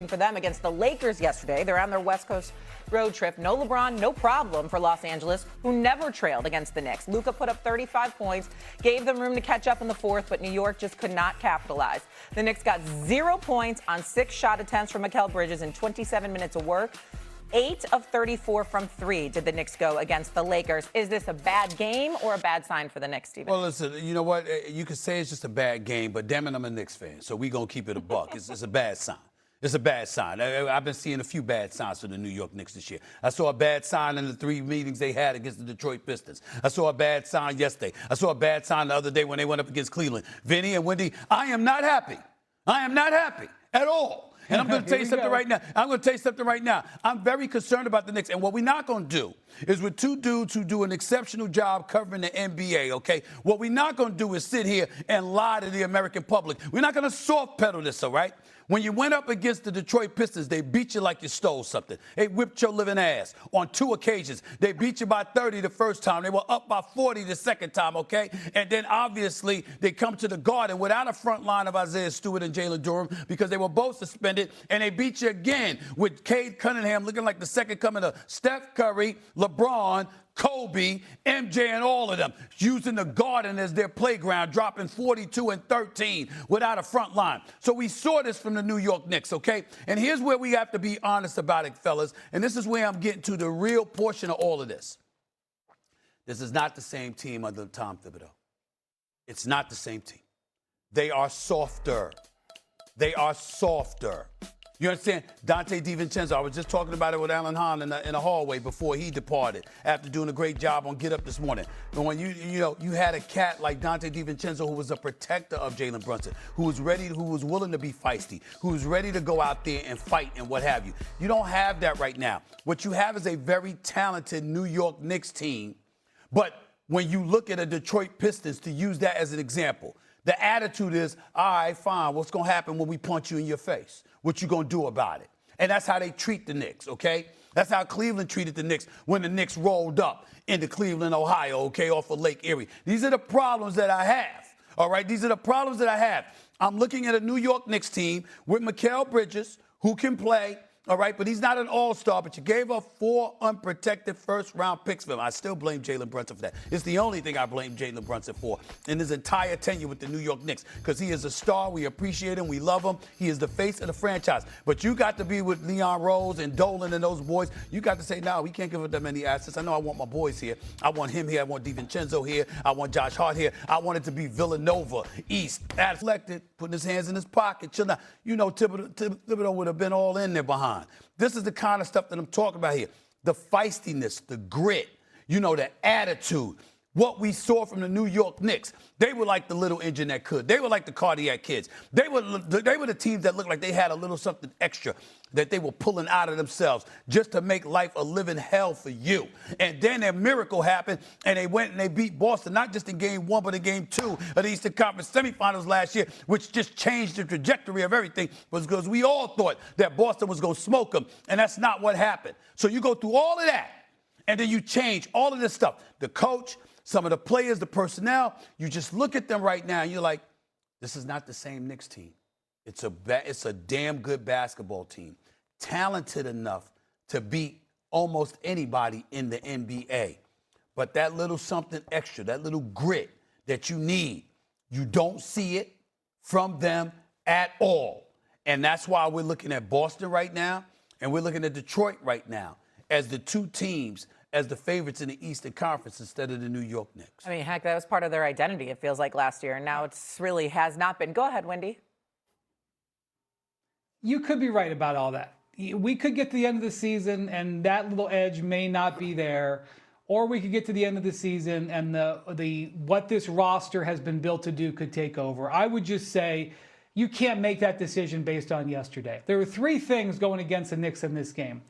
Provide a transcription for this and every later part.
for them against the Lakers yesterday. They're on their West Coast road trip. No LeBron, no problem for Los Angeles, who never trailed against the Knicks. Luka put up 35 points, gave them room to catch up in the fourth, but New York just could not capitalize. The Knicks got 0 points on 6 shot attempts from Mikal Bridges in 27 minutes of work. 8 of 34 from 3 did the Knicks go against the Lakers. Is this a bad game or a bad sign for the Knicks, Stephen? Well, listen, you know what? You could say it's just a bad game, but damn it, I'm a Knicks fan, so we're going to keep it a buck. It's a bad sign. It's a bad sign. I've been seeing a few bad signs for the New York Knicks this year. I saw a bad sign in the 3 meetings they had against the Detroit Pistons. I saw a bad sign yesterday. I saw a bad sign the other day when they went up against Cleveland. Vinny and Wendy, I am not happy. I am not happy at all. And I'm going to tell you something right now. I'm very concerned about the Knicks. And what we're not going to do is with two dudes who do an exceptional job covering the NBA, okay? What we're not going to do is sit here and lie to the American public. We're not going to soft pedal this, all right? When you went up against the Detroit Pistons, they beat you like you stole something. They whipped your living ass on 2 occasions. They beat you by 30 the first time. They were up by 40 the second time, okay? And then, obviously, they come to the Garden without a front line of Isaiah Stewart and Jalen Durham because they were both suspended, and they beat you again with Cade Cunningham looking like the second coming of Steph Curry, LeBron, Kobe, MJ, and all of them using the Garden as their playground, dropping 42 and 13 without a front line. So we saw this from the New York Knicks, okay? And here's where we have to be honest about it, fellas. And this is where I'm getting to the real portion of all of this. This is not the same team under Tom Thibodeau. It's not the same team. They are softer. They are softer. You understand? Dante DiVincenzo, I was just talking about it with Alan Hahn in the hallway before he departed after doing a great job on Get Up this morning. And when you had a cat like Dante DiVincenzo who was a protector of Jalen Brunson, who was willing to be feisty, who was ready to go out there and fight and what have you. You don't have that right now. What you have is a very talented New York Knicks team. But when you look at a Detroit Pistons, to use that as an example, the attitude is, all right, fine, what's going to happen when we punch you in your face? What you going to do about it? And that's how they treat the Knicks, okay? That's how Cleveland treated the Knicks when the Knicks rolled up into Cleveland, Ohio, okay, off of Lake Erie. These are the problems that I have, all right? These are the problems that I have. I'm looking at a New York Knicks team with Mikal Bridges, who can play, all right, but he's not an all-star, but you gave up 4 unprotected first-round picks for him. I still blame Jalen Brunson for that. It's the only thing I blame Jalen Brunson for in his entire tenure with the New York Knicks because he is a star. We appreciate him. We love him. He is the face of the franchise. But you got to be with Leon Rose and Dolan and those boys. You got to say, no, we can't give up that many assets. I know I want my boys here. I want him here. I want DiVincenzo here. I want Josh Hart here. I want it to be Villanova, East. Selected, putting his hands in his pocket. Chill out. You know, Thibodeau would have been all in there behind. This is the kind of stuff that I'm talking about here. The feistiness, the grit, the attitude. What we saw from the New York Knicks, they were like the little engine that could. They were like the cardiac kids. They were the teams that looked like they had a little something extra that they were pulling out of themselves just to make life a living hell for you. And then a miracle happened, and they went and they beat Boston, not just in Game 1, but in Game 2 of the Eastern Conference semifinals last year, which just changed the trajectory of everything, was because we all thought that Boston was going to smoke them, and that's not what happened. So you go through all of that, and then you change all of this stuff. The coach, some of the players, the personnel, you just look at them right now, and you're like, this is not the same Knicks team. It's a damn good basketball team, talented enough to beat almost anybody in the NBA. But that little something extra, that little grit that you need, you don't see it from them at all. And that's why we're looking at Boston right now, and we're looking at Detroit right now as the 2 teams as the favorites in the Eastern Conference instead of the New York Knicks. I mean, heck, that was part of their identity, it feels like, last year. And now it's really has not been. Go ahead, Wendy. You could be right about all that. We could get to the end of the season and that little edge may not be there, or we could get to the end of the season and the what this roster has been built to do could take over. I would just say you can't make that decision based on yesterday. There were 3 things going against the Knicks in this game.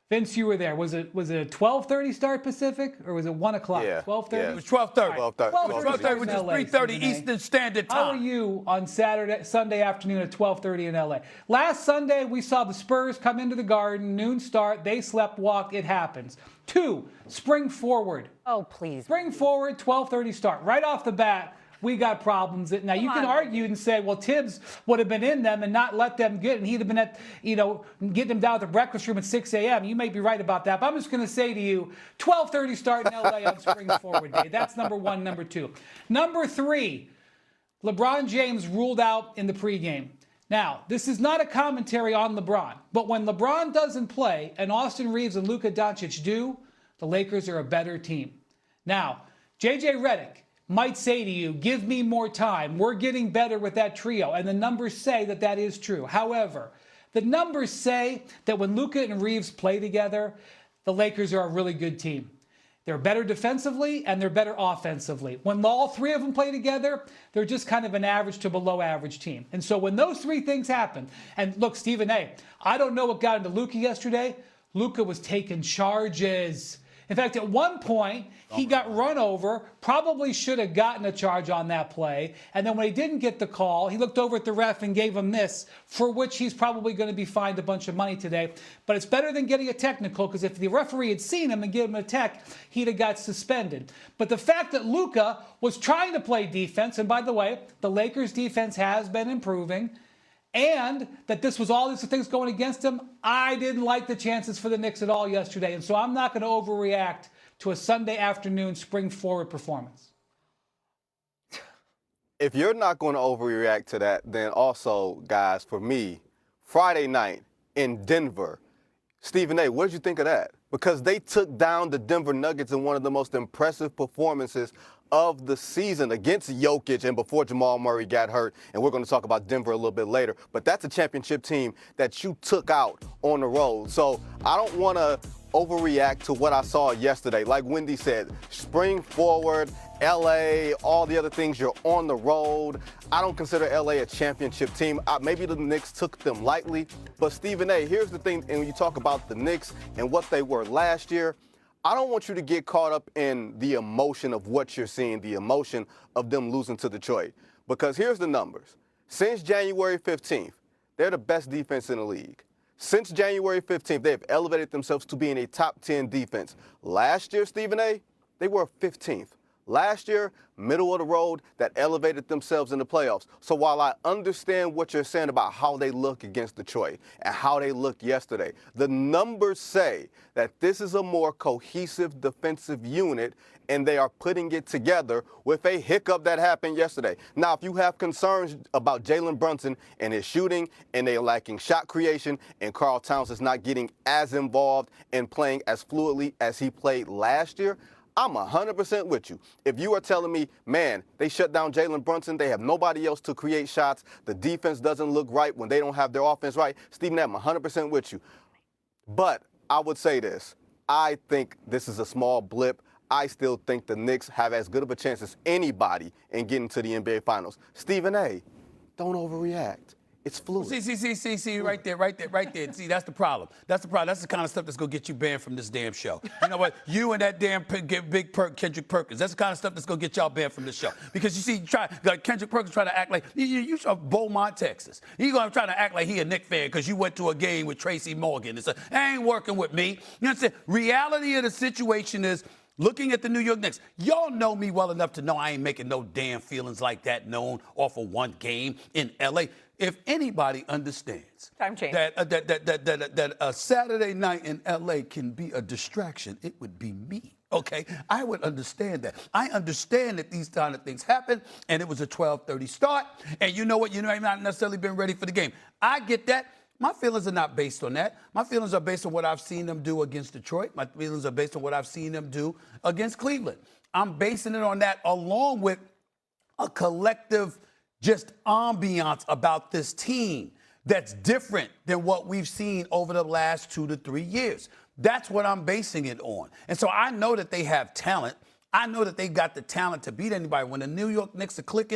Vince, you were there. Was it a 12:30 start Pacific, or was it 1 o'clock? Yeah. 12:30? Yeah. It was 12:30. 12:30, which is 3:30 Eastern Standard Time. How are you on Sunday afternoon at 12:30 in LA? Last Sunday, we saw the Spurs come into the Garden, noon start. They slept walk. It happens. 2, spring forward. Oh, please. Spring forward, 12:30 start. Right off the bat, we got problems. Now, you can on. argue and say, well, Tibbs would have been in them and not let them get, and he'd have been at, getting them down at the breakfast room at 6 a.m. You may be right about that, but I'm just going to say to you, 12:30 start in LA on Spring Forward Day. That's number one. Number two. Number three, LeBron James ruled out in the pregame. Now, this is not a commentary on LeBron, but when LeBron doesn't play and Austin Reeves and Luka Doncic do, the Lakers are a better team. Now, JJ Redick might say to you, give me more time. We're getting better with that trio, and the numbers say that that is true. However, the numbers say that when Luka and Reeves play together, the Lakers are a really good team. They're better defensively and they're better offensively. When all three of them play together, they're just kind of an average to below average team. And so when those three things happen, and look, Stephen A., I don't know what got into Luka yesterday. Luka was taking charges. In fact, at one point, he got run over, probably should have gotten a charge on that play. And then when he didn't get the call, he looked over at the ref and gave him this, for which he's probably going to be fined a bunch of money today. But it's better than getting a technical, because if the referee had seen him and given him a tech, he'd have got suspended. But the fact that Luka was trying to play defense, and by the way, the Lakers' defense has been improving, and that this was all these things going against him, I didn't like the chances for the Knicks at all yesterday. And so I'm not going to overreact to a Sunday afternoon spring forward performance. If you're not going to overreact to that, then also, guys, for me, Friday night in Denver, Stephen A., what did you think of that? Because they took down the Denver Nuggets in one of the most impressive performances of the season against Jokic and before Jamal Murray got hurt. And we're going to talk about Denver a little bit later. But that's a championship team that you took out on the road. So I don't want to overreact to what I saw yesterday. Like Wendy said, spring forward, LA, all the other things, you're on the road. I don't consider LA a championship team. Maybe the Knicks took them lightly. But Stephen A., here's the thing, and when you talk about the Knicks and what they were last year, I don't want you to get caught up in the emotion of what you're seeing, the emotion of them losing to Detroit. Because here's the numbers. Since January 15th, they're the best defense in the league. Since January 15th, they have elevated themselves to being a top 10 defense. Last year, Stephen A., they were 15th. Last year, middle of the road, that elevated themselves in the playoffs. So while I understand what you're saying about how they look against Detroit and how they looked yesterday, the numbers say that this is a more cohesive defensive unit, and they are putting it together with a hiccup that happened yesterday. Now, if you have concerns about Jalen Brunson and his shooting, and they're lacking shot creation, and Karl Towns is not getting as involved and playing as fluidly as he played last year, I'm 100% with you. If you are telling me, man, they shut down Jalen Brunson, they have nobody else to create shots, the defense doesn't look right when they don't have their offense right, Stephen, I'm 100% with you. But I would say this. I think this is a small blip. I still think the Knicks have as good of a chance as anybody in getting to the NBA Finals. Stephen A., don't overreact. It's fluid. See, right there. See, that's the problem. That's the problem. That's the kind of stuff that's going to get you banned from this damn show. You know what? You and that damn big Kendrick Perkins, that's the kind of stuff that's going to get y'all banned from this show. Because you see, Kendrick Perkins trying to act like, you from Beaumont, Texas. He's going to try to act like he a Knicks fan because you went to a game with Tracy Morgan. It's ain't working with me. You know what I'm saying? Reality of the situation is, looking at the New York Knicks, y'all know me well enough to know I ain't making no damn feelings like that known off of one game in L.A. If anybody understands that a Saturday night in L.A. can be a distraction, it would be me, okay? I would understand that. I understand that these kind of things happen, and it was a 12:30 start, and you know what? You know, I've not necessarily been ready for the game. I get that. My feelings are not based on that. My feelings are based on what I've seen them do against Detroit. My feelings are based on what I've seen them do against Cleveland. I'm basing it on that along with a collective just ambiance about this team that's different than what we've seen over the last 2 to 3 years. That's what I'm basing it on. And so I know that they have talent. I know that they got the talent to beat anybody. When the New York Knicks are clicking,